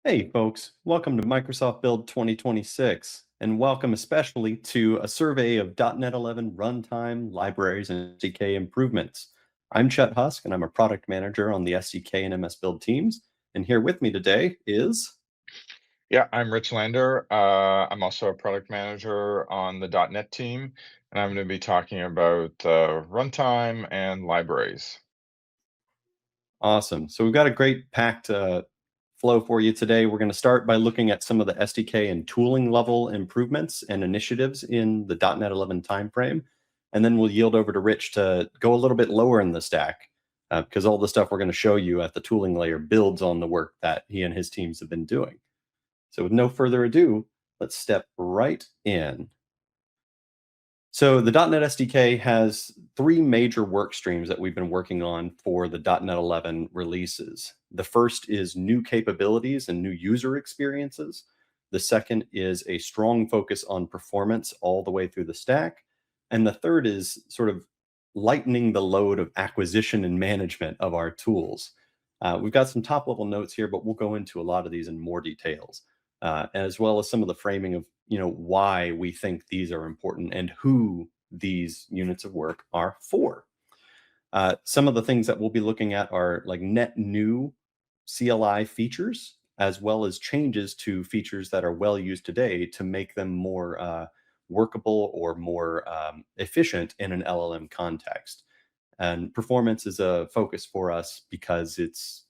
Hey folks, welcome to Microsoft Build 2026, and welcome especially to a survey of .NET 11 runtime, libraries, and SDK improvements. I'm 𝗬𝗀𝗃, and I'm a product manager on the SDK and MS Build teams. And here with me today is... Yeah, I'm Rich Lander. I'm also a product manager on the .NET team, and I'm going to be talking about runtime and libraries. Awesome. So we've got a great packed flow for you today. We're going to start by looking at some of the SDK and tooling level improvements and initiatives in the .NET 11 timeframe. And then we'll yield over to Rich to go a little bit lower in the stack because all the stuff we're going to show you at the tooling layer builds on the work that he and his teams have been doing. So with no further ado, let's step right in. So the .NET SDK has three major work streams that we've been working on for the .NET 11 releases. The first is new capabilities and new user experiences. The second is a strong focus on performance all the way through the stack. And the third is sort of lightening the load of acquisition and management of our tools. We've got some top level notes here, but we'll go into a lot of these in more details, as well as some of the framing of why we think these are important and who these units of work are for. Some of the things that we'll be looking at are like net new CLI features, as well as changes to features that are well used today to make them more workable or more efficient in an LLM context. And performance is a focus for us because it's,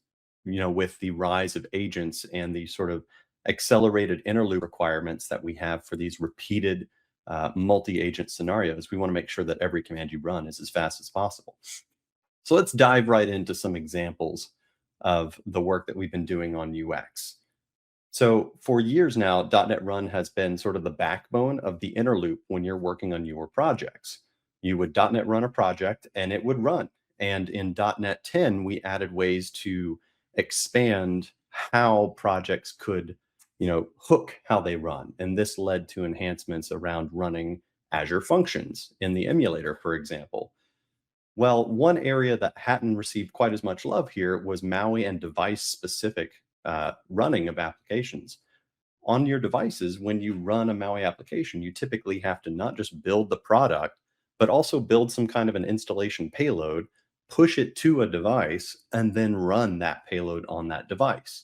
with the rise of agents and the sort of accelerated inner loop requirements that we have for these repeated multi-agent scenarios, we want to make sure that every command you run is as fast as possible. So let's dive right into some examples of the work that we've been doing on UX. So for years now, .NET Run has been sort of the backbone of the inner loop when you're working on your projects. You would .NET Run a project and it would run. And in .NET 10, we added ways to expand how projects could, hook how they run. And this led to enhancements around running Azure functions in the emulator, for example. Well, one area that hadn't received quite as much love here was MAUI and device-specific running of applications. On your devices, when you run a MAUI application, you typically have to not just build the product, but also build some kind of an installation payload, push it to a device, and then run that payload on that device.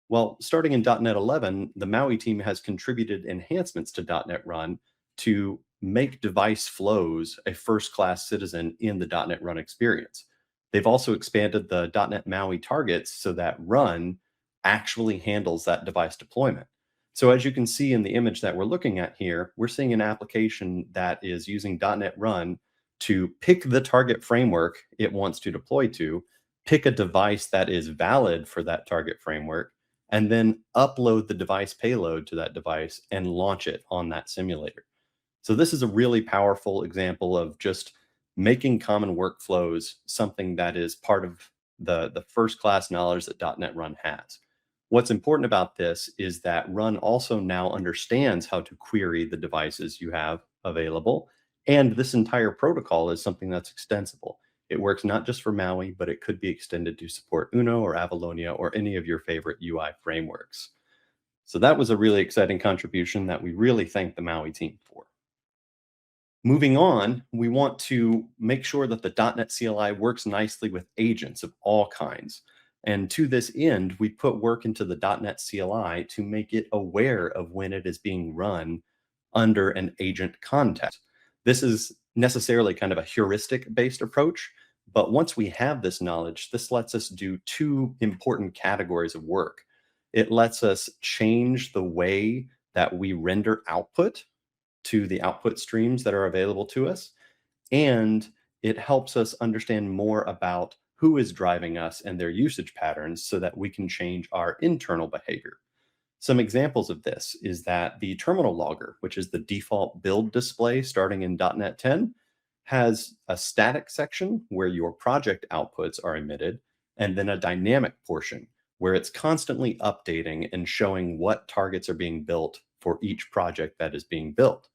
Well, starting in .NET 11, the MAUI team has contributed enhancements to .NET Run to make device flows a first-class citizen in the .NET Run experience. They've also expanded the .NET MAUI targets so that Run actually handles that device deployment. So as you can see in the image that we're looking at here, we're seeing an application that is using .NET Run to pick the target framework it wants to deploy to, pick a device that is valid for that target framework, and then upload the device payload to that device and launch it on that simulator. So this is a really powerful example of just making common workflows something that is part of the first-class knowledge that .NET Run has. What's important about this is that Run also now understands how to query the devices you have available, and this entire protocol is something that's extensible. It works not just for MAUI, but it could be extended to support Uno or Avalonia or any of your favorite UI frameworks. So that was a really exciting contribution that we really thank the MAUI team for. Moving on, we want to make sure that the .NET CLI works nicely with agents of all kinds. And to this end, we put work into the .NET CLI to make it aware of when it is being run under an agent context. This is necessarily kind of a heuristic-based approach, but once we have this knowledge, this lets us do two important categories of work. It lets us change the way that we render output to the output streams that are available to us, and it helps us understand more about who is driving us and their usage patterns so that we can change our internal behavior. Some examples of this is that the terminal logger, which is the default build display starting in .NET 10, has a static section where your project outputs are emitted, and then a dynamic portion where it's constantly updating and showing what targets are being built for each project that is being built.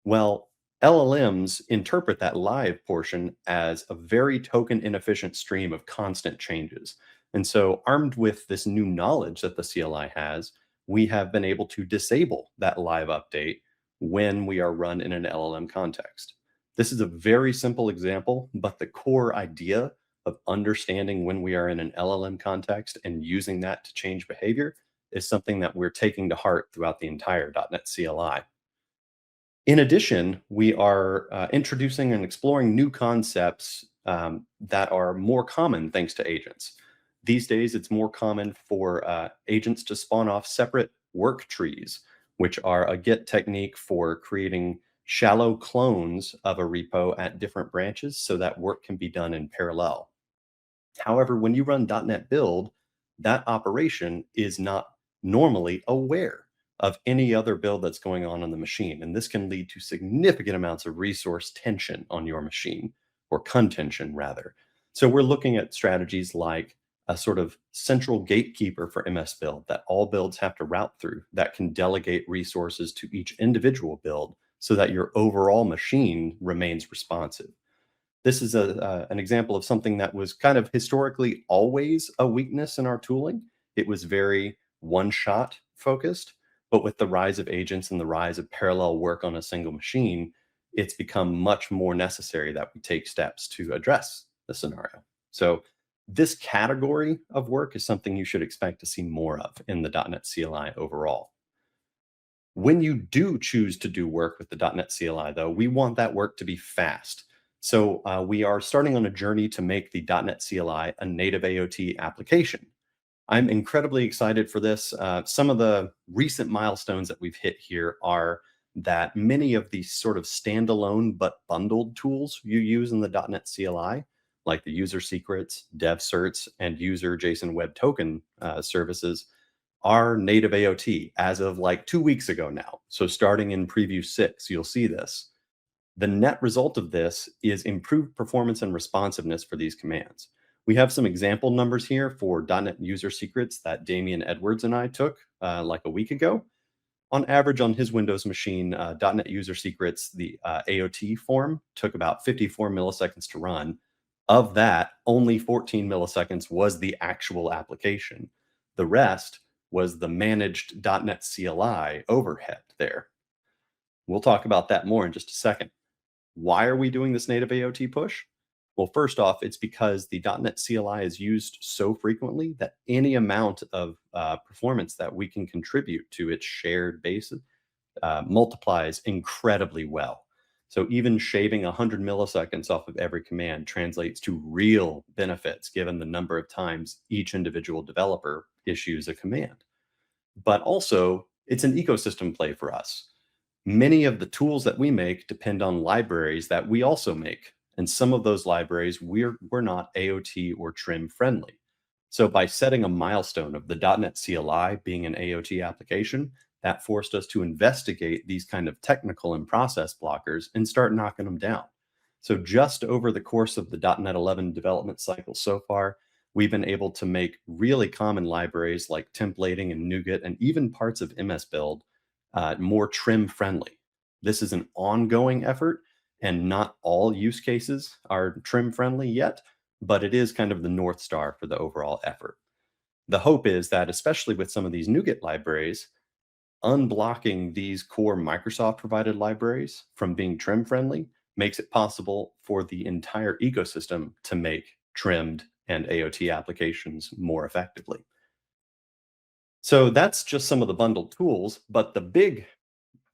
Well, LLMs interpret that live portion as a very token inefficient stream of constant changes. And so armed with this new knowledge that the CLI has, we have been able to disable that live update when we are run in an LLM context. This is a very simple example, but the core idea of understanding when we are in an LLM context and using that to change behavior is something that we're taking to heart throughout the entire .NET CLI. In addition, we are introducing and exploring new concepts that are more common thanks to agents. These days, it's more common for agents to spawn off separate work trees, which are a Git technique for creating shallow clones of a repo at different branches so that work can be done in parallel. However, when you run .NET Build, that operation is not normally aware of any other build that's going on the machine. And this can lead to significant amounts of resource tension on your machine, or contention rather. So we're looking at strategies like a sort of central gatekeeper for MS Build that all builds have to route through that can delegate resources to each individual build so that your overall machine remains responsive. This is an example of something that was kind of historically always a weakness in our tooling. It was very one-shot focused, but with the rise of agents and the rise of parallel work on a single machine, it's become much more necessary that we take steps to address the scenario. So this category of work is something you should expect to see more of in the .NET CLI overall. When you do choose to do work with the .NET CLI, though, we want that work to be fast. So we are starting on a journey to make the .NET CLI a native AOT application. I'm incredibly excited for this. Some of the recent milestones that we've hit here are that many of these sort of standalone but bundled tools you use in the .NET CLI, like the user secrets, dev certs, and user JSON web token services, are native AOT as of like 2 weeks ago now. So starting in preview 6, you'll see this. The net result of this is improved performance and responsiveness for these commands. We have some example numbers here for .NET user secrets that Damian Edwards and I took like a week ago. On average on his Windows machine, .NET user secrets, the AOT form took about 54 milliseconds to run. Of that, only 14 milliseconds was the actual application. The rest was the managed .NET CLI overhead there. We'll talk about that more in just a second. Why are we doing this native AOT push? Well, first off, it's because the .NET CLI is used so frequently that any amount of performance that we can contribute to its shared base multiplies incredibly well. So even shaving 100 milliseconds off of every command translates to real benefits given the number of times each individual developer issues a command. But also, it's an ecosystem play for us. Many of the tools that we make depend on libraries that we also make. And some of those libraries we're not AOT or trim friendly. So by setting a milestone of the .NET CLI being an AOT application, that forced us to investigate these kind of technical and process blockers and start knocking them down. So just over the course of the .NET 11 development cycle so far, we've been able to make really common libraries like templating and NuGet and even parts of MS Build more trim friendly. This is an ongoing effort, and not all use cases are trim friendly yet, but it is kind of the North Star for the overall effort. The hope is that, especially with some of these NuGet libraries, unblocking these core Microsoft provided libraries from being trim friendly makes it possible for the entire ecosystem to make trimmed and AOT applications more effectively. So that's just some of the bundled tools, but the big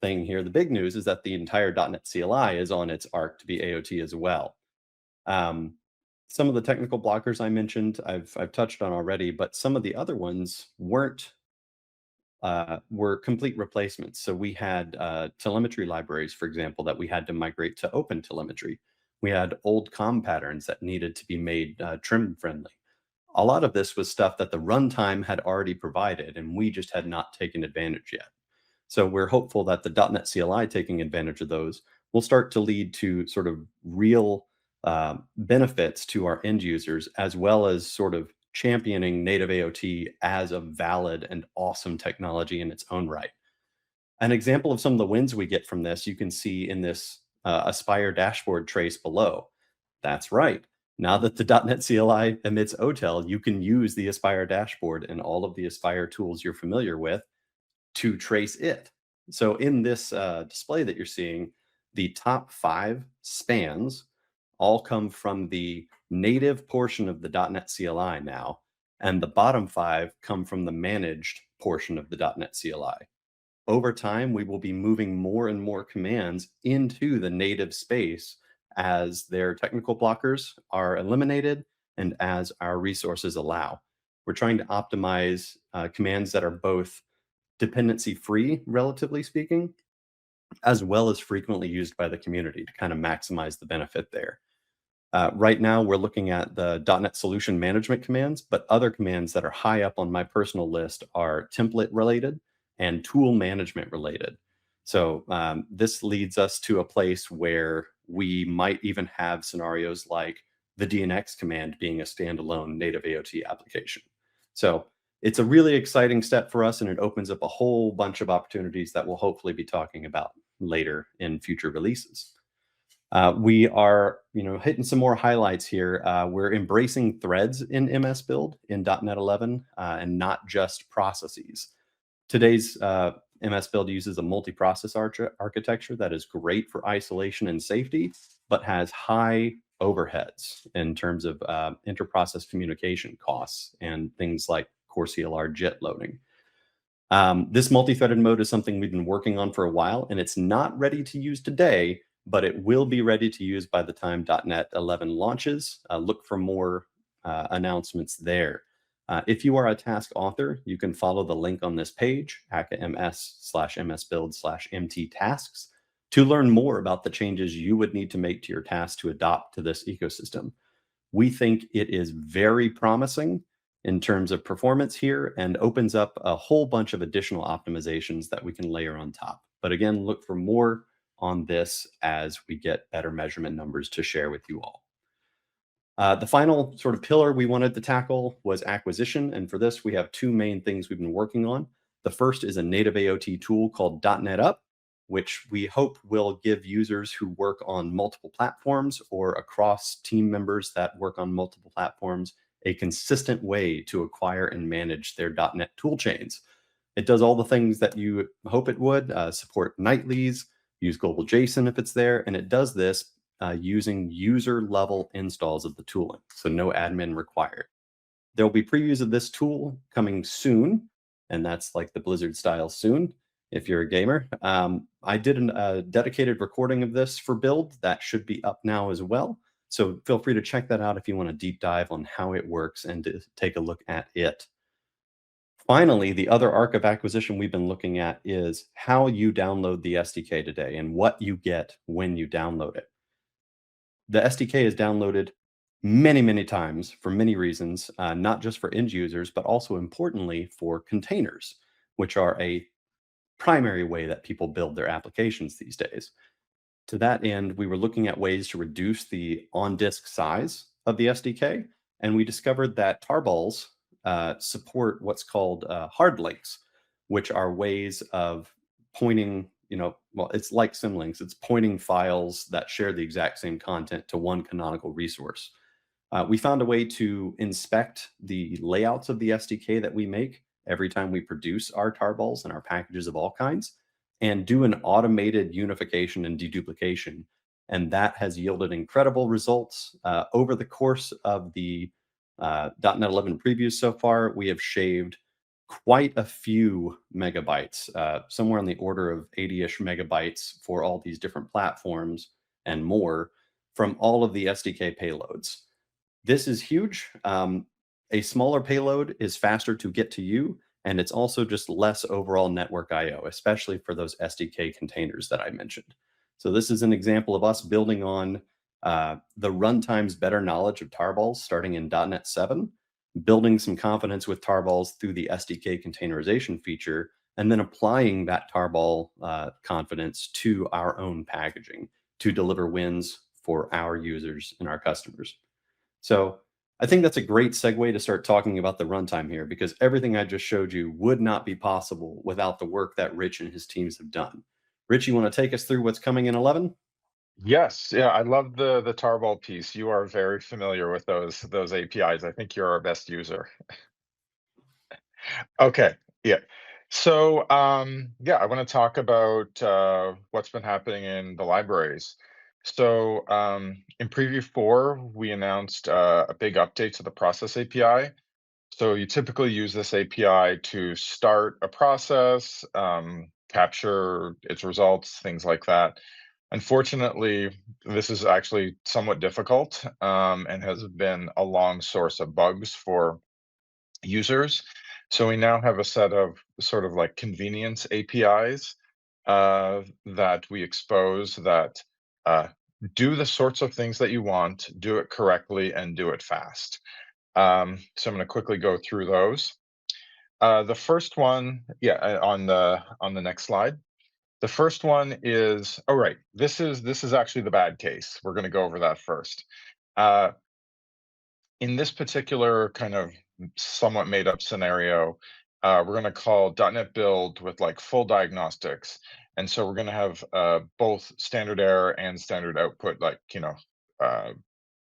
thing here, the big news is that the entire .NET CLI is on its arc to be AOT as well. Some of the technical blockers I mentioned, I've touched on already, but some of the other ones were complete replacements. So we had telemetry libraries, for example, that we had to migrate to OpenTelemetry. We had old COM patterns that needed to be made trim friendly. A lot of this was stuff that the runtime had already provided, and we just had not taken advantage yet. So we're hopeful that the .NET CLI taking advantage of those will start to lead to sort of real benefits to our end users, as well as sort of championing native AOT as a valid and awesome technology in its own right. An example of some of the wins we get from this, you can see in this Aspire dashboard trace below. That's right. Now that the .NET CLI emits OTel, you can use the Aspire dashboard and all of the Aspire tools you're familiar with to trace it. So in this display that you're seeing, the top 5 spans all come from the native portion of the .NET CLI now, and the bottom 5 come from the managed portion of the .NET CLI. Over time, we will be moving more and more commands into the native space as their technical blockers are eliminated and as our resources allow. We're trying to optimize commands that are both dependency free, relatively speaking, as well as frequently used by the community to kind of maximize the benefit there. Right now, we're looking at the .NET Solution Management commands, but other commands that are high up on my personal list are template related and tool management related. So this leads us to a place where we might even have scenarios like the DNX command being a standalone native AOT application. So it's a really exciting step for us, and it opens up a whole bunch of opportunities that we'll hopefully be talking about later in future releases. We are, hitting some more highlights here. We're embracing threads in MS Build in .NET 11 and not just processes. Today's MS Build uses a multi-process architecture that is great for isolation and safety, but has high overheads in terms of inter-process communication costs and things like core CLR JIT loading. This multi-threaded mode is something we've been working on for a while, and it's not ready to use today, but it will be ready to use by the time .NET 11 launches. Look for more announcements there. If you are a task author, you can follow the link on this page, aka.ms/msbuild/mt tasks, to learn more about the changes you would need to make to your task to adopt to this ecosystem. We think it is very promising in terms of performance here and opens up a whole bunch of additional optimizations that we can layer on top. But again, look for more on this as we get better measurement numbers to share with you all. The final sort of pillar we wanted to tackle was acquisition. And for this, we have 2 main things we've been working on. The first is a native AOT tool called .NET Up, which we hope will give users who work on multiple platforms or across team members that work on multiple platforms a consistent way to acquire and manage their .NET toolchains. It does all the things that you hope it would, support nightlies, use global JSON if it's there, and it does this using user-level installs of the tooling, so no admin required. There will be previews of this tool coming soon, and that's like the Blizzard style soon, if you're a gamer. I did a dedicated recording of this for Build. That should be up now as well. So feel free to check that out if you want to deep dive on how it works and to take a look at it. Finally, the other arc of acquisition we've been looking at is how you download the SDK today and what you get when you download it. The SDK is downloaded many, many times for many reasons, not just for end users, but also importantly for containers, which are a primary way that people build their applications these days. To that end, we were looking at ways to reduce the on-disk size of the SDK, and we discovered that tarballs support what's called hard links, which are ways of pointing, well, it's like symlinks. It's pointing files that share the exact same content to one canonical resource. We found a way to inspect the layouts of the SDK that we make every time we produce our tarballs and our packages of all kinds, and do an automated unification and deduplication. And that has yielded incredible results. Over the course of the .NET 11 previews so far, we have shaved quite a few megabytes, somewhere on the order of 80-ish megabytes for all these different platforms and more from all of the SDK payloads. This is huge. A smaller payload is faster to get to you, and it's also just less overall network I/O, especially for those SDK containers that I mentioned. So this is an example of us building on the runtime's better knowledge of tarballs starting in .NET 7, building some confidence with tarballs through the SDK containerization feature, and then applying that tarball confidence to our own packaging to deliver wins for our users and our customers. So I think that's a great segue to start talking about the runtime here, because everything I just showed you would not be possible without the work that Rich and his teams have done. Rich, you want to take us through what's coming in 11? Yes, yeah, I love the tarball piece. You are very familiar with those APIs. I think you're our best user. Okay, yeah. So, yeah, I want to talk about what's been happening in the libraries. So, in Preview 4, we announced a big update to the Process API. So you typically use this API to start a process, capture its results, things like that. Unfortunately, this is actually somewhat difficult, and has been a long source of bugs for users. So we now have a set of sort of like convenience APIs that we expose that uh, do the sorts of things that you want, do it correctly, and do it fast. So I'm going to quickly go through those. The first one, yeah, on the next slide. The first one is, oh right, this is actually the bad case. We're going to go over that first. Uh, in this particular kind of somewhat made up scenario, we're going to call .NET Build with like full diagnostics, and so we're going to have both standard error and standard output, like uh,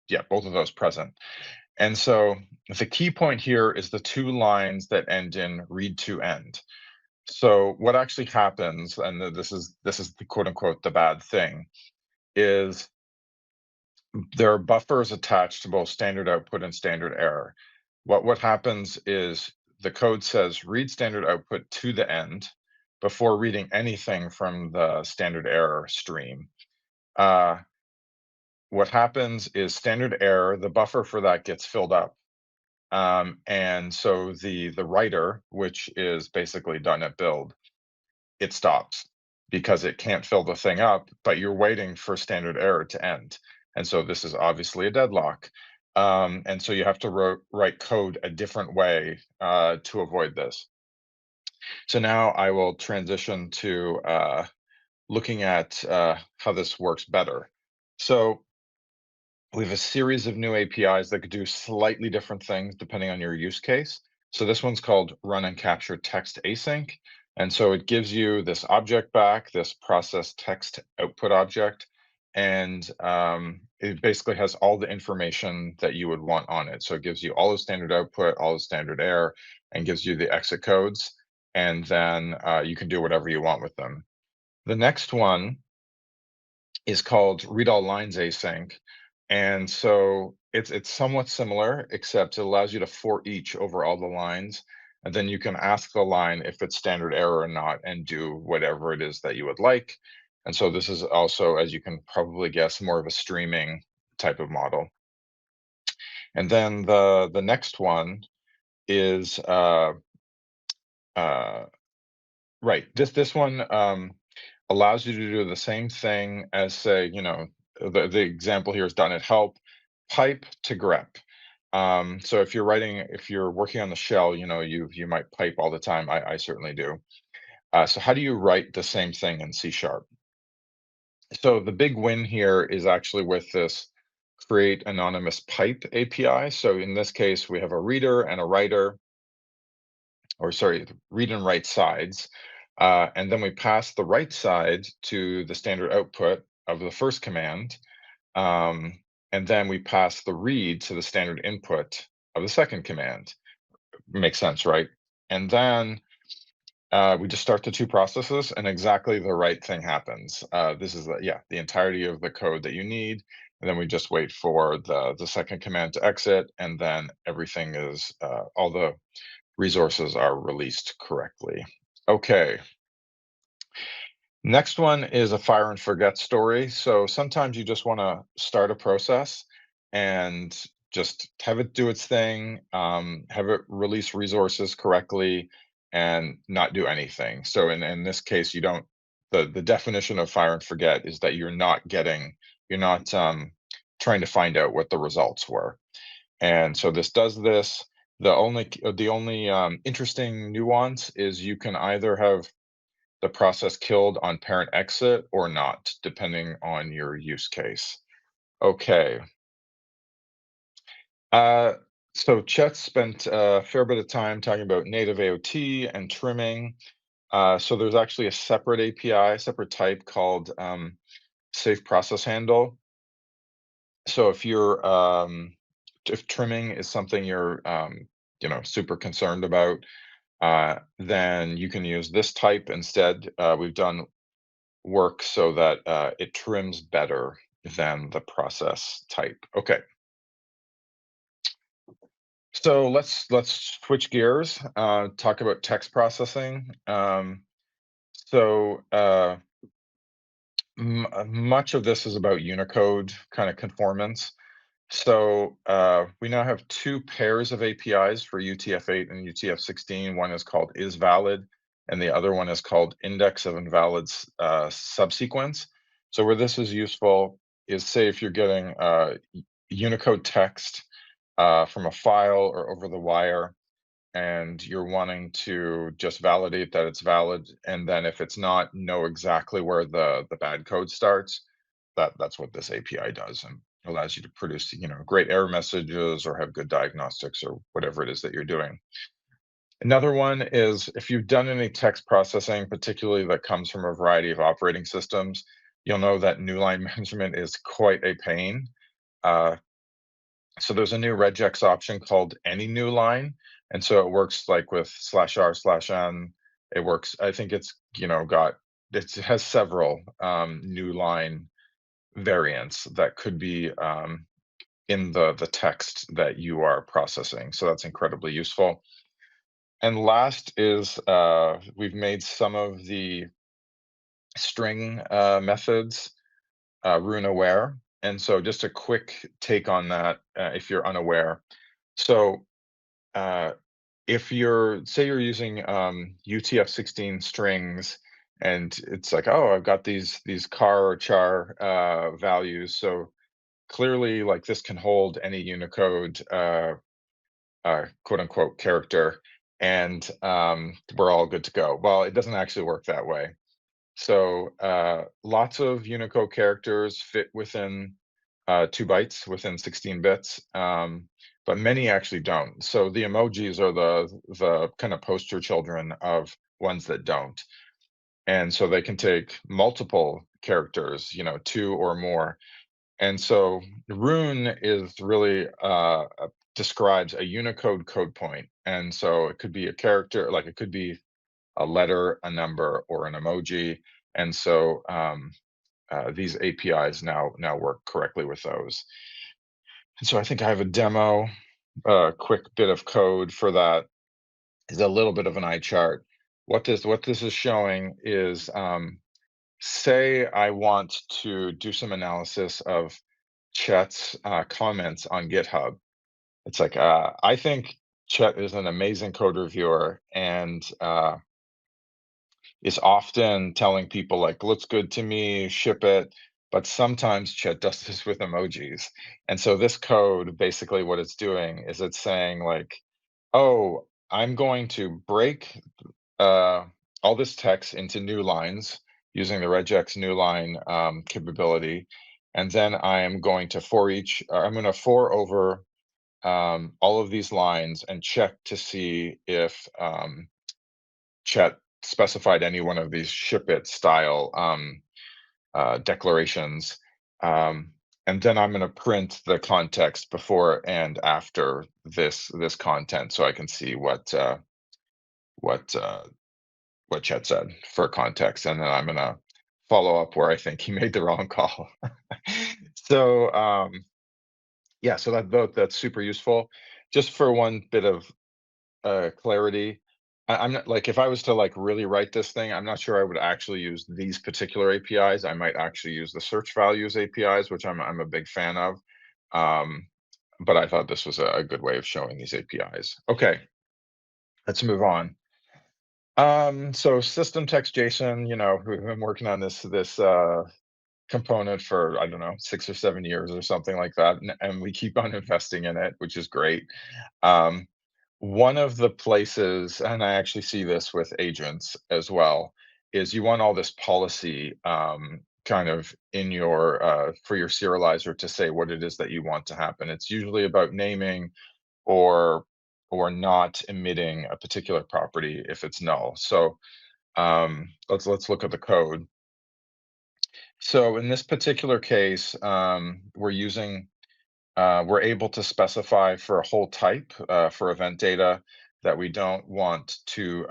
yeah, both of those present. And so the key point here is the two lines that end in read to end. So what actually happens, and this is the quote unquote the bad thing, is there are buffers attached to both standard output and standard error. What happens is the code says read standard output to the end before reading anything from the standard error stream. Uh, what happens is standard error, the buffer for that gets filled up. And so the writer, which is basically .NET Build, it stops because it can't fill the thing up, but you're waiting for standard error to end. And so this is obviously a deadlock. And so you have to write code a different way to avoid this. So now I will transition to looking at how this works better. So we have a series of new APIs that could do slightly different things depending on your use case. So this one's called Run and Capture Text Async. And so it gives you this object back, this process text output object, and it basically has all the information that you would want on it. So it gives you all the standard output, all the standard error, and gives you the exit codes. And then you can do whatever you want with them. The next one is called read all lines async. And so it's somewhat similar, except it allows you to for each over all the lines. And then you can ask the line if it's standard error or not and do whatever it is that you would like. And so this is also, as you can probably guess, more of a streaming type of model. And then the next one is uh, right. This one allows you to do the same thing as, say, the example here is .NET Help pipe to grep. So if you're working on the shell, you might pipe all the time. I certainly do. So how do you write the same thing in C#? So the big win here is actually with this create anonymous pipe API. So in this case, we have a reader and a writer, or sorry, read and write sides. And then we pass the right side to the standard output of the first command. Um, and then we pass the read to the standard input of the second command. Makes sense, right? And then we just start the two processes and exactly the right thing happens. This is the entirety of the code that you need. And then we just wait for the second command to exit, and then everything is all the resources are released correctly. Okay. Next one is a fire and forget story. So sometimes you just want to start a process and just have it do its thing, have it release resources correctly, and not do anything. So in this case, you don't, the definition of fire and forget is that you're not trying to find out what the results were. And so this does this. The only interesting nuance is you can either have the process killed on parent exit or not, depending on your use case. Okay. Uh, so Chet spent a fair bit of time talking about native AOT and trimming. So there's actually a separate API, separate type called safe process handle. So if you're if trimming is something you're super concerned about, then you can use this type instead. We've done work so that it trims better than the process type. Okay. So let's switch gears, talk about text processing. So much of this is about Unicode kind of conformance. So we now have two pairs of APIs for UTF-8 and UTF-16. One is called isValid, and the other one is called index of invalid subsequence. So where this is useful is, say, if you're getting Unicode text from a file or over the wire, and you're wanting to just validate that it's valid, and then if it's not, know exactly where the bad code starts. That's what this API does, and allows you to produce great error messages or have good diagnostics or whatever it is that you're doing. Another one is if you've done any text processing, particularly that comes from a variety of operating systems, you'll know that new line management is quite a pain. So there's a new regex option called any new line. And so it works like with /r/n. It works, I think it's, it has several new line variants that could be in the text that you are processing. So that's incredibly useful. And last is we've made some of the string methods rune aware. And so just a quick take on that if you're unaware. So if say you're using UTF-16 strings, and it's like, oh, I've got these car or char values. So clearly, like, this can hold any Unicode quote unquote character, and we're all good to go. Well, it doesn't actually work that way. So lots of Unicode characters fit within 2 bytes, within 16 bits, but many actually don't. So the emojis are the kind of poster children of ones that don't. And so they can take multiple characters, 2 or more. And so rune is really describes a Unicode code point. And so it could be a character, like it could be a letter, a number, or an emoji. And so these APIs now work correctly with those. And so I think I have a demo, a quick bit of code for that. Is a little bit of an eye chart. What this is showing is, say I want to do some analysis of Chet's comments on GitHub. It's like, I think Chet is an amazing code reviewer, and is often telling people like, looks good to me, ship it. But sometimes Chet does this with emojis. And so this code, basically what it's doing is it's saying like, oh, I'm going to break all this text into new lines using the regex new line capability. And then I am going to I'm going to for over all of these lines and check to see if Chet specified any one of these ship it style declarations. And then I'm going to print the context before and after this content, so I can see what Chet said for context, and then I'm going to follow up where I think he made the wrong call. So yeah, so that's super useful. Just for one bit of clarity, I'm not, like, if I was to like really write this thing, I'm not sure I would actually use these particular APIs. I might actually use the search values APIs, which I'm a big fan of. But I thought this was a good way of showing these APIs. Okay, let's move on. So system text JSON, we've been working on this component for, I don't know, 6 or 7 years or something like that, and we keep on investing in it, which is great. One of the places, and I actually see this with agents as well, is you want all this policy kind of in your for your serializer to say what it is that you want to happen. It's usually about naming or not emitting a particular property if it's null. So let's look at the code. So in this particular case, we're able to specify for a whole type for event data that we don't want to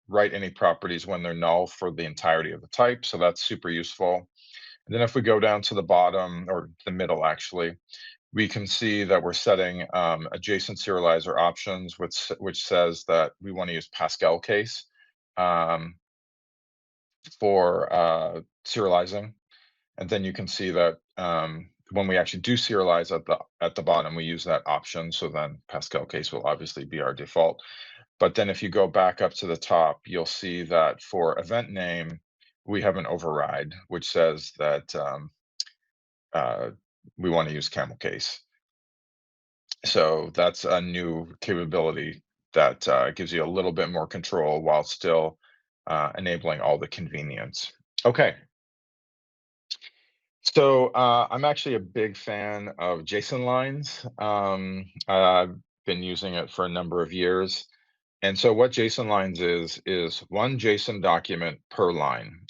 write any properties when they're null for the entirety of the type. So that's super useful. And then if we go down to the bottom or the middle, actually, we can see that we're setting a JSON serializer options, which says that we want to use Pascal case um, for serializing. And then you can see that when we actually do serialize at the bottom, we use that option. So then Pascal case will obviously be our default. But then if you go back up to the top, you'll see that for event name, we have an override, which says that uh, we want to use camel case. So that's a new capability that gives you a little bit more control while still enabling all the convenience. Okay. So I'm actually a big fan of JSON lines. I've been using it for a number of years. And so what JSON lines is one JSON document per line.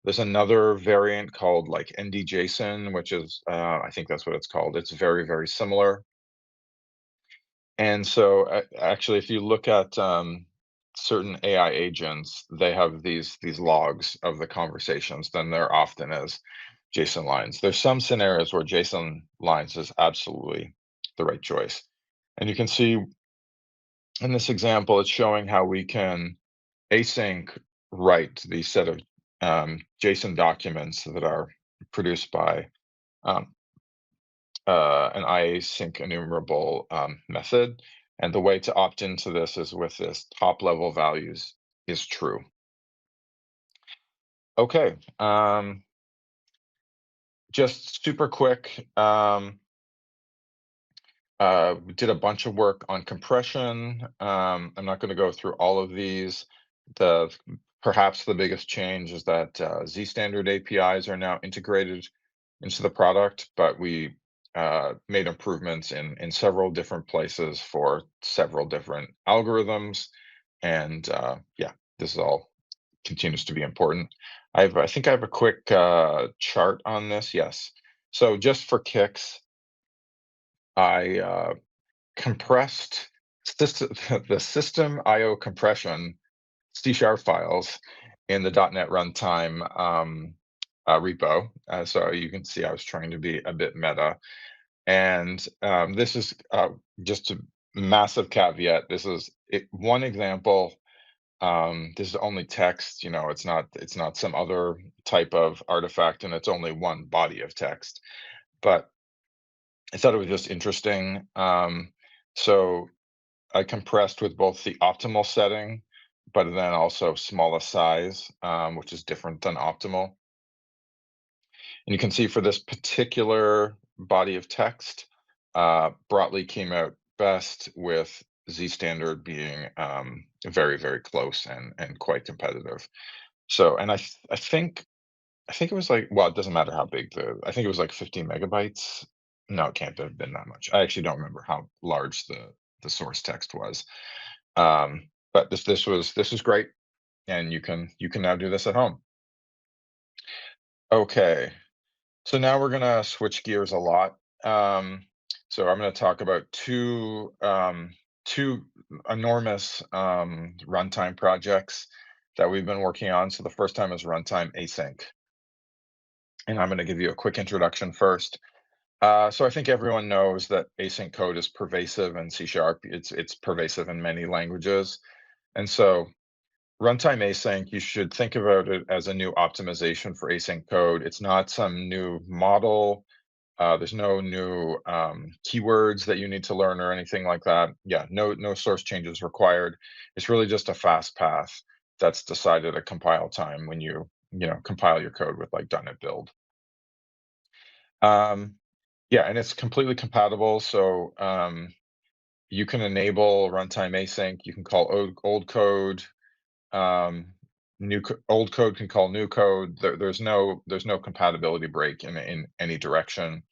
There's another variant called like NDJSON, which is, I think that's what it's called. It's very, very similar. And so actually, if you look at certain AI agents, they have these logs of the conversations, then they're often as JSON lines. There's some scenarios where JSON lines is absolutely the right choice. And you can see in this example, it's showing how we can async write the set of JSON documents that are produced by um, an async enumerable method. And the way to opt into this is with this top level values is true. Okay, just super quick. We did a bunch of work on compression. I'm not going to go through all of these. Perhaps the biggest change is that Z standard APIs are now integrated into the product, but we made improvements in several different places for several different algorithms. And yeah, this is all continues to be important. I think I have a quick chart on this. Yes. So just for kicks, I compressed system, the system IO compression C# files in the .NET Runtime repo. So you can see I was trying to be a bit meta. And this is just a massive caveat. This is one example. This is only text. It's not some other type of artifact, and it's only one body of text. But I thought it was just interesting. So I compressed with both the optimal setting, but then also smallest size, which is different than optimal. And you can see for this particular body of text, Broadly came out best with Z standard being very, very close and quite competitive. So, and I think it was like, well, it doesn't matter how big I think it was like 15 megabytes. No, it can't have been that much. I actually don't remember how large the source text was. But this was great, and you can now do this at home. Okay, so now we're gonna switch gears a lot. So I'm gonna talk about two enormous runtime projects that we've been working on. So the first time is runtime async, and I'm gonna give you a quick introduction first. So I think everyone knows that async code is pervasive in C#. It's pervasive in many languages, and so runtime async, you should think about it as a new optimization for async code. It's not some new model. There's no new keywords that you need to learn or anything like that. Yeah, no source changes required. It's really just a fast path that's decided at compile time when you compile your code with like .NET Build. Um, yeah, and it's completely compatible. So you can enable runtime async. You can call old code. Um, old code can call new code. There's no compatibility break in any direction.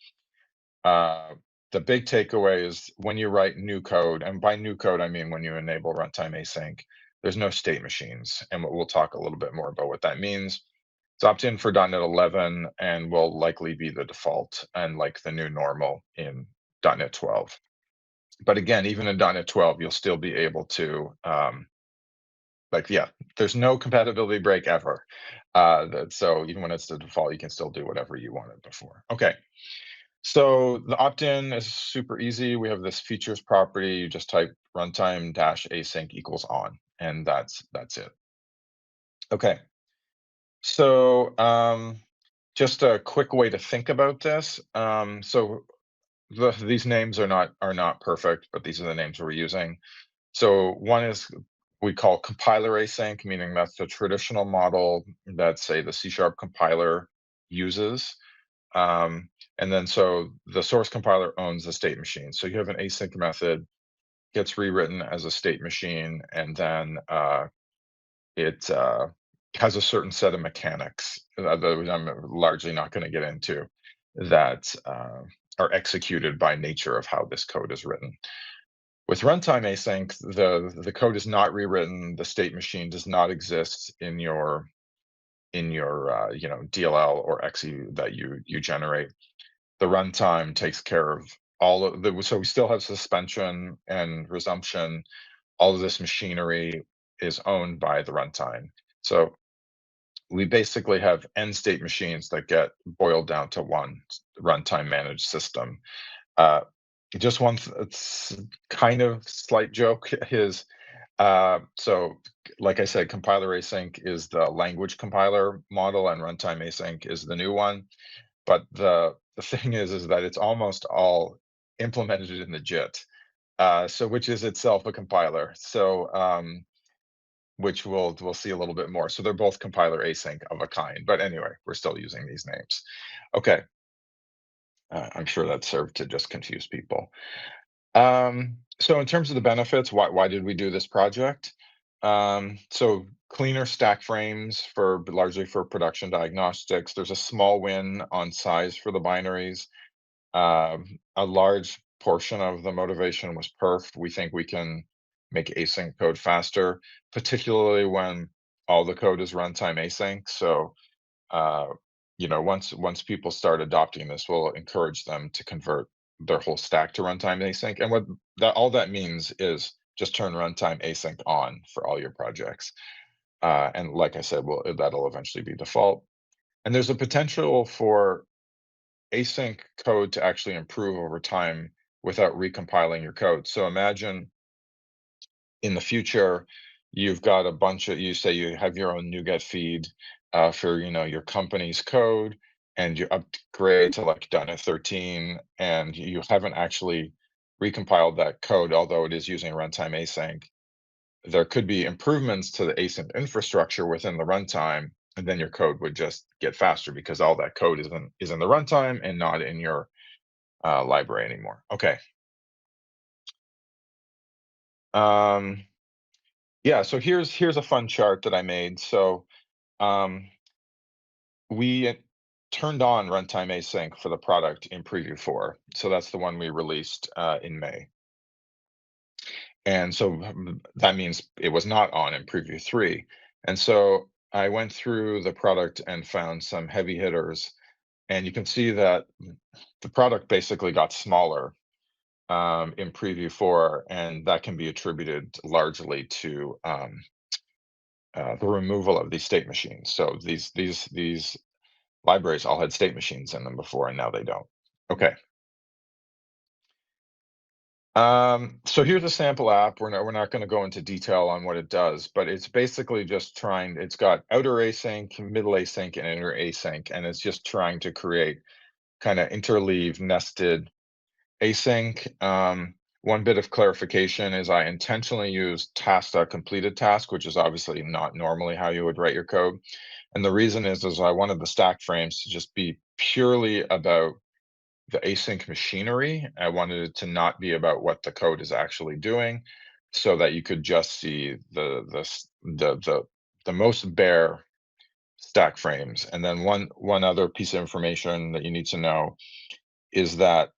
Uh, the big takeaway is when you write new code, and by new code I mean when you enable runtime async, there's no state machines, and we'll talk a little bit more about what that means. It's opt-in for .NET 11 and will likely be the default and like the new normal in .NET 12. But again, even in .NET 12, you'll still be able to, there's no compatibility break ever. So even when it's the default, you can still do whatever you wanted before. Okay. So the opt-in is super easy. We have this features property. You just type runtime -async equals on, and that's it. Okay. So just a quick way to think about this. These names are not perfect, but these are the names we're using. So one is we call compiler async, meaning that's the traditional model that, say, the C# compiler uses. And then so the source compiler owns the state machine. So you have an async method, gets rewritten as a state machine, and then it has a certain set of mechanics that I'm largely not going to get into that are executed by nature of how this code is written. With runtime async, the code is not rewritten. The state machine does not exist in your DLL or XE that you generate. The runtime takes care of all of the. So we still have suspension and resumption. All of this machinery is owned by the runtime. So we basically have end state machines that get boiled down to one runtime managed system. Just one it's kind of slight joke is so like I said, compiler async is the language compiler model and runtime async is the new one. But the thing is that it's almost all implemented in the JIT, so which is itself a compiler. So which we'll see a little bit more. So they're both compiler async of a kind. But anyway, we're still using these names. Okay. I'm sure that served to just confuse people. So in terms of the benefits, why did we do this project? So cleaner stack frames for largely for production diagnostics. There's a small win on size for the binaries. A large portion of the motivation was perf. We think we can make async code faster, particularly when all the code is runtime async. So once people start adopting this, we'll encourage them to convert their whole stack to runtime async. And what all that means is just turn runtime async on for all your projects. And like I said, that'll eventually be default. And there's a potential for async code to actually improve over time without recompiling your code. So imagine in the future, you've got a bunch of, you say you have your own NuGet feed for your company's code, and you upgrade to like .NET 13, and you haven't actually recompiled that code, although it is using runtime async. There could be improvements to the async infrastructure within the runtime, and then your code would just get faster because all that code is in the runtime and not in your library anymore. Okay. Yeah, so here's a fun chart that I made. So we turned on runtime async for the product in preview 4. So that's the one we released in May. And so that means it was not on in preview 3. And so I went through the product and found some heavy hitters. And you can see that the product basically got smaller in preview 4, and that can be attributed largely to the removal of these state machines. So these libraries all had state machines in them before, and now they don't. Okay. So here's a sample app. We're not going to go into detail on what it does, but it's basically just trying. It's got outer async, middle async, and inner async, and it's just trying to create kind of interleave nested async. One bit of clarification is I intentionally used task.completed task, which is obviously not normally how you would write your code. And the reason is I wanted the stack frames to just be purely about the async machinery. I wanted it to not be about what the code is actually doing, so that you could just see the most bare stack frames. And then one other piece of information that you need to know is that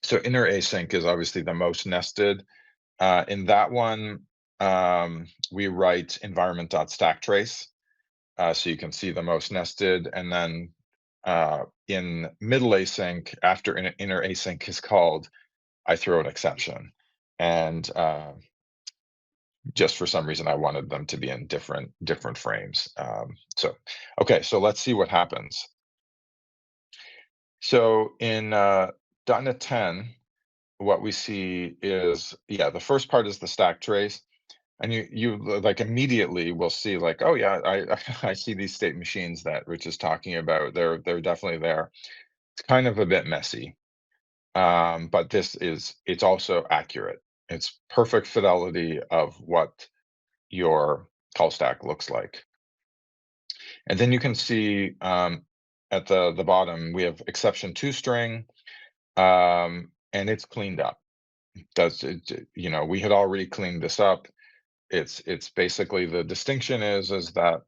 so inner async is obviously the most nested. In that one, we write environment.stacktrace. so you can see the most nested, and then in middle async, after an inner async is called, I throw an exception. And just for some reason, I wanted them to be in different frames. Okay, so let's see what happens. So in .NET 10, what we see is, the first part is the stack trace. And you like immediately will see like, oh yeah, I see these state machines that Rich is talking about. They're definitely there. It's kind of a bit messy, but it's also accurate. It's perfect fidelity of what your call stack looks like. And then you can see at the bottom we have exception to string, and it's cleaned up. Does it? We had already cleaned this up. It's basically, the distinction is that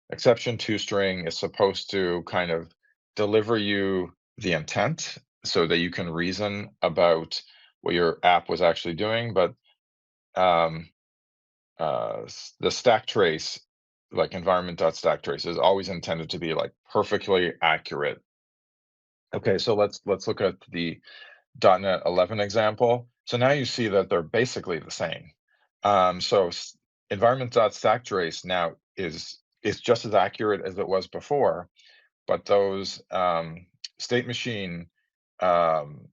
exception to string is supposed to kind of deliver you the intent so that you can reason about what your app was actually doing. But the stack trace, like environment.stacktrace, is always intended to be like perfectly accurate. Okay, so let's look at the .NET 11 example. So now you see that they're basically the same. So environment.stacktrace now is just as accurate as it was before, but those state machine um,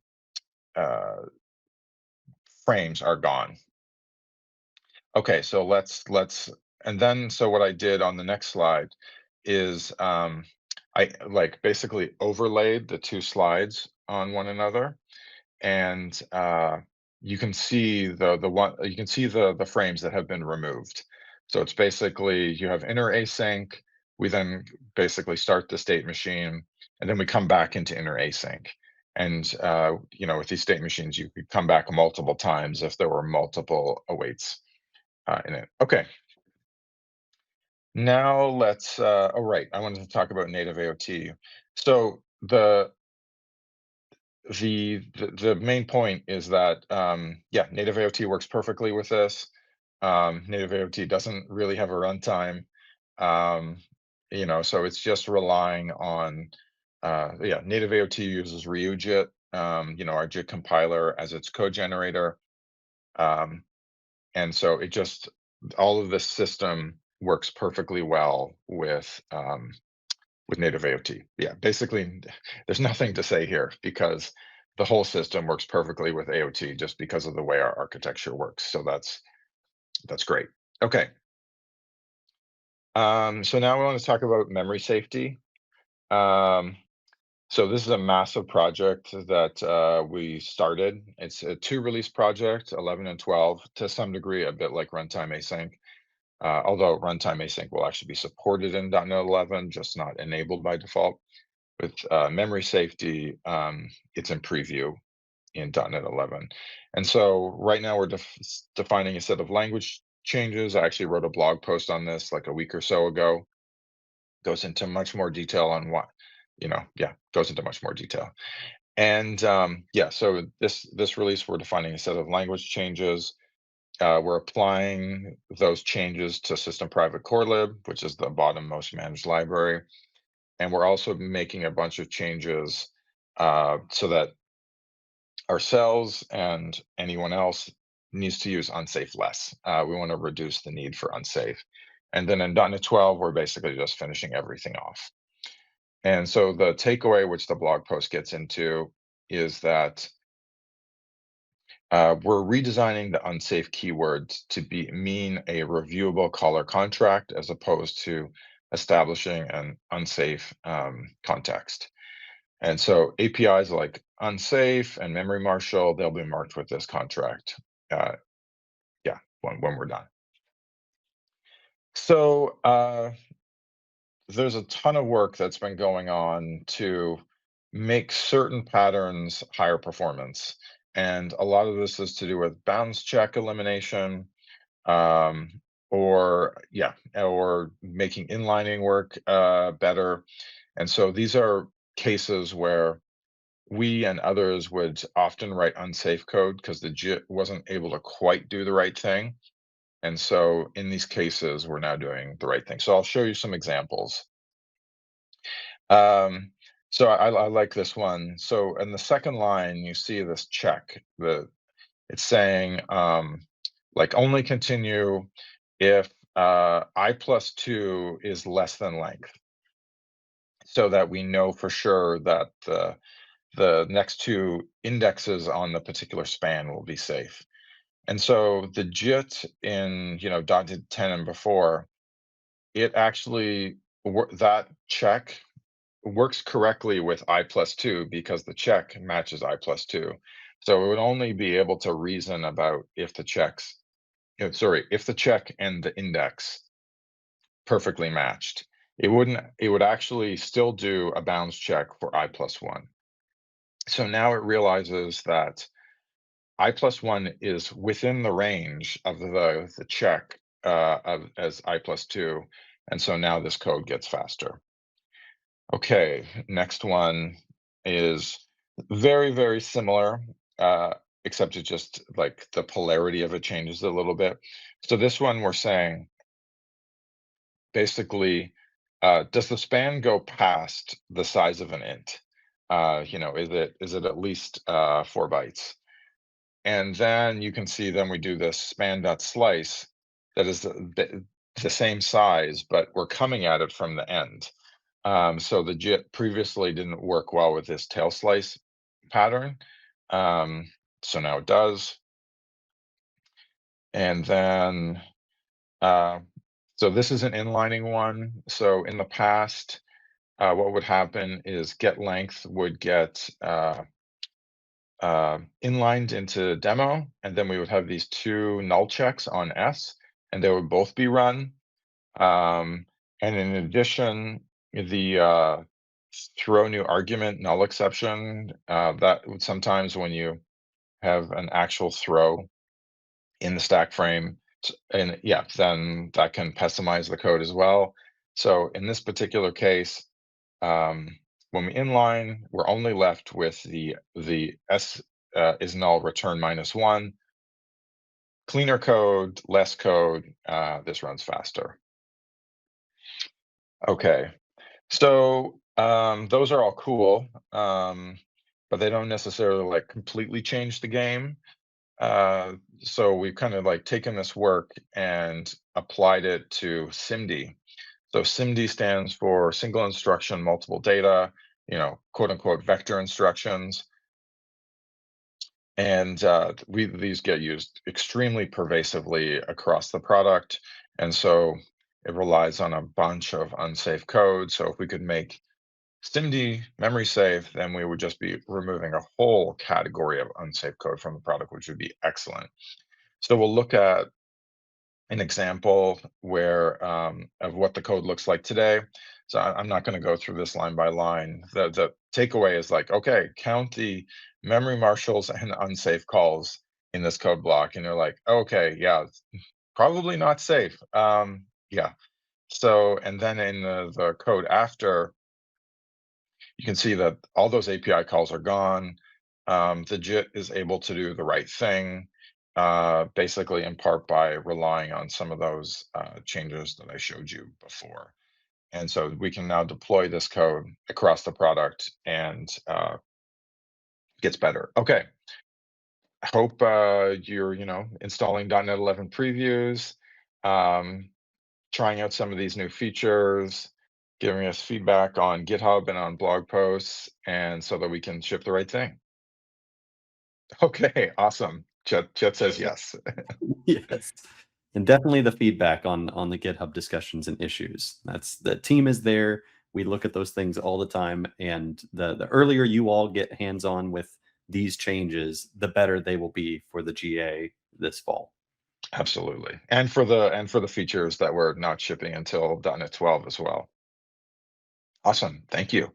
frames are gone. Okay, so and then so what I did on the next slide is I like basically overlaid the two slides on one another, and you can see the frames that have been removed. So it's basically, you have inner async, we then basically start the state machine, and then we come back into inner async. And with these state machines, you could come back multiple times if there were multiple awaits in it. Okay. Now let's, oh right, I wanted to talk about native AOT. So the main point is that native AOT works perfectly with this. Native AOT doesn't really have a runtime, so it's just relying on native AOT uses ReuJIT, our JIT compiler as its code generator, and so all of this system works perfectly well with native AOT. Yeah, basically, there's nothing to say here because the whole system works perfectly with AOT just because of the way our architecture works. So that's great. Okay. So now we want to talk about memory safety. So this is a massive project that we started. It's a 2-release project, 11 and 12, to some degree, a bit like Runtime Async. Although Runtime Async will actually be supported in .NET 11, just not enabled by default. With memory safety, it's in preview in .NET 11. And so right now we're defining a set of language changes. I actually wrote a blog post on this like a week or so ago. Goes into much more detail on what, goes into much more detail. And so this release, we're defining a set of language changes. We're applying those changes to system private core lib, which is the bottom most managed library. And we're also making a bunch of changes so that ourselves and anyone else needs to use unsafe less. We want to reduce the need for unsafe. And then in .NET 12, we're basically just finishing everything off. And so the takeaway, which the blog post gets into, is that we're redesigning the unsafe keywords to mean a reviewable caller contract as opposed to establishing an unsafe context. And so APIs like unsafe and memory marshal, they'll be marked with this contract. When we're done. So there's a ton of work that's been going on to make certain patterns higher performance. And a lot of this is to do with bounds check elimination, or making inlining work better. And so these are cases where we and others would often write unsafe code because the JIT wasn't able to quite do the right thing. And so in these cases, we're now doing the right thing. So I'll show you some examples. So I like this one. So in the second line, you see this check. It's saying like only continue if I+2 is less than length, so that we know for sure that the next two indexes on the particular span will be safe. And so the JIT in .10 and before, it actually that check works correctly with I+2 because the check matches I+2. So it would only be able to reason about if the checks, if the check and the index perfectly matched. It would actually still do a bounds check for I+1. So now it realizes that I+1 is within the range of the check as I+2, and so now this code gets faster. Okay, next one is very, very similar, except it just like the polarity of it changes a little bit. So this one we're saying basically, does the span go past the size of an int? Is it at least 4 bytes? And then you can see then we do this span.slice that is the same size, but we're coming at it from the end. So the JIT previously didn't work well with this tail slice pattern. So now it does. And then, so this is an inlining one. So in the past, what would happen is get length would get inlined into demo, and then we would have these two null checks on S, and they would both be run. And in addition, the throw new argument null exception, that would sometimes when you have an actual throw in the stack frame, and yeah, then that can pessimize the code as well. So in this particular case, when we inline, we're only left with the S is null return -1. Cleaner code, less code, this runs faster. Okay, so those are all cool, but they don't necessarily like completely change the game. So we've kind of like taken this work and applied it to SIMD. So SIMD stands for single instruction, multiple data, quote unquote vector instructions. And these get used extremely pervasively across the product. And so it relies on a bunch of unsafe code. So if we could make SIMD memory safe, then we would just be removing a whole category of unsafe code from the product, which would be excellent. So we'll look at an example where of what the code looks like today. So I'm not going to go through this line by line. The takeaway is like, okay, count the memory marshals and unsafe calls in this code block, and you're like, okay, yeah, probably not safe. Yeah. So, and then in the code after, you can see that all those API calls are gone. The JIT is able to do the right thing, basically in part by relying on some of those changes that I showed you before. And so we can now deploy this code across the product and gets better. Okay. I hope you're, installing .NET 11 previews, trying out some of these new features, giving us feedback on GitHub and on blog posts, and so that we can ship the right thing. Okay, awesome. Chet says yes. Yes. And definitely the feedback on the GitHub discussions and issues. That's the team is there. We look at those things all the time. And the earlier you all get hands-on with these changes, the better they will be for the GA this fall. Absolutely. And for the features that we're not shipping until .NET 12 as well. Awesome. Thank you.